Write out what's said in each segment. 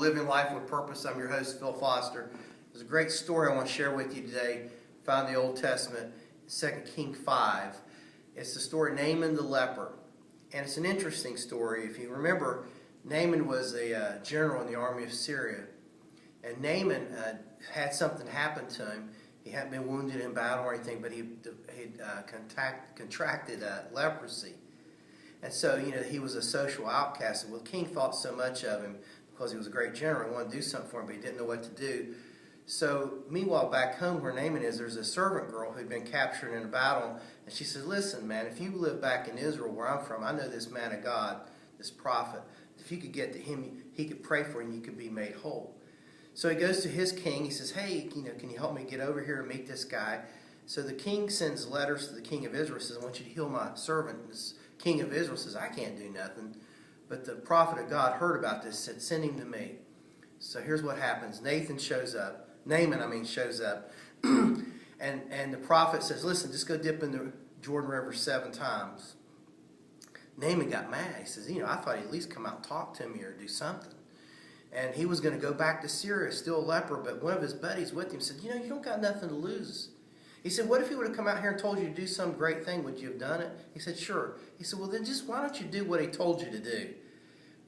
Living Life with Purpose. I'm your host, Phil Foster. There's a great story I want to share with you today, found in the Old Testament, 2 Kings 5. It's the story of Naaman the leper. And it's an interesting story. If you remember, Naaman was a general in the army of Syria. And Naaman had something happen to him. He hadn't been wounded in battle or anything, but he contracted leprosy. And so, he was a social outcast. Well, the king thought so much of him because he was a great general. He wanted to do something for him, but he didn't know what to do. So, meanwhile, back home where Naaman is, there's a servant girl who'd been captured in a battle. And she says, listen, man, if you live back in Israel where I'm from, I know this man of God, this prophet. If you could get to him, he could pray for you and you could be made whole. So he goes to his king. He says, hey, can you help me get over here and meet this guy? So the king sends letters to the king of Israel. Says, I want you to heal my servant. This king of Israel says, I can't do nothing. But the prophet of God heard about this, said, send him to me. So here's what happens. Naaman shows up. And the prophet says, listen, just go dip in the Jordan River 7 times. Naaman got mad. He says, I thought he'd at least come out and talk to me or do something. And he was going to go back to Syria, still a leper, but one of his buddies with him said, you don't got nothing to lose. He said, what if he would have come out here and told you to do some great thing? Would you have done it? He said, sure. He said, well, then just why don't you do what he told you to do?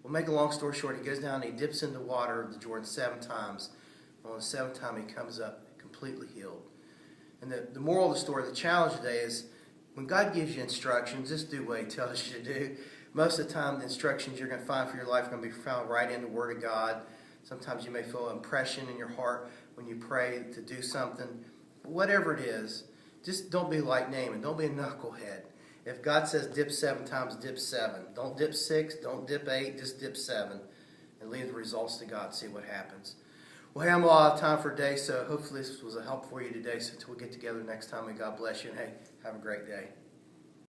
Well, make a long story short, he goes down and he dips in the water of the Jordan 7 times. And on the 7th time, he comes up completely healed. And the moral of the story, the challenge today is when God gives you instructions, just do what he tells you to do. Most of the time, the instructions you're going to find for your life are going to be found right in the Word of God. Sometimes you may feel an impression in your heart when you pray to do something. But whatever it is, just don't be like Naaman. Don't be a knucklehead. If God says dip 7 times, dip 7. Don't dip 6, don't dip 8, just dip 7. And leave the results to God, see what happens. Well, hey, I'm all out of time for today, so hopefully this was a help for you today. So until we get together next time, may God bless you, and hey, have a great day.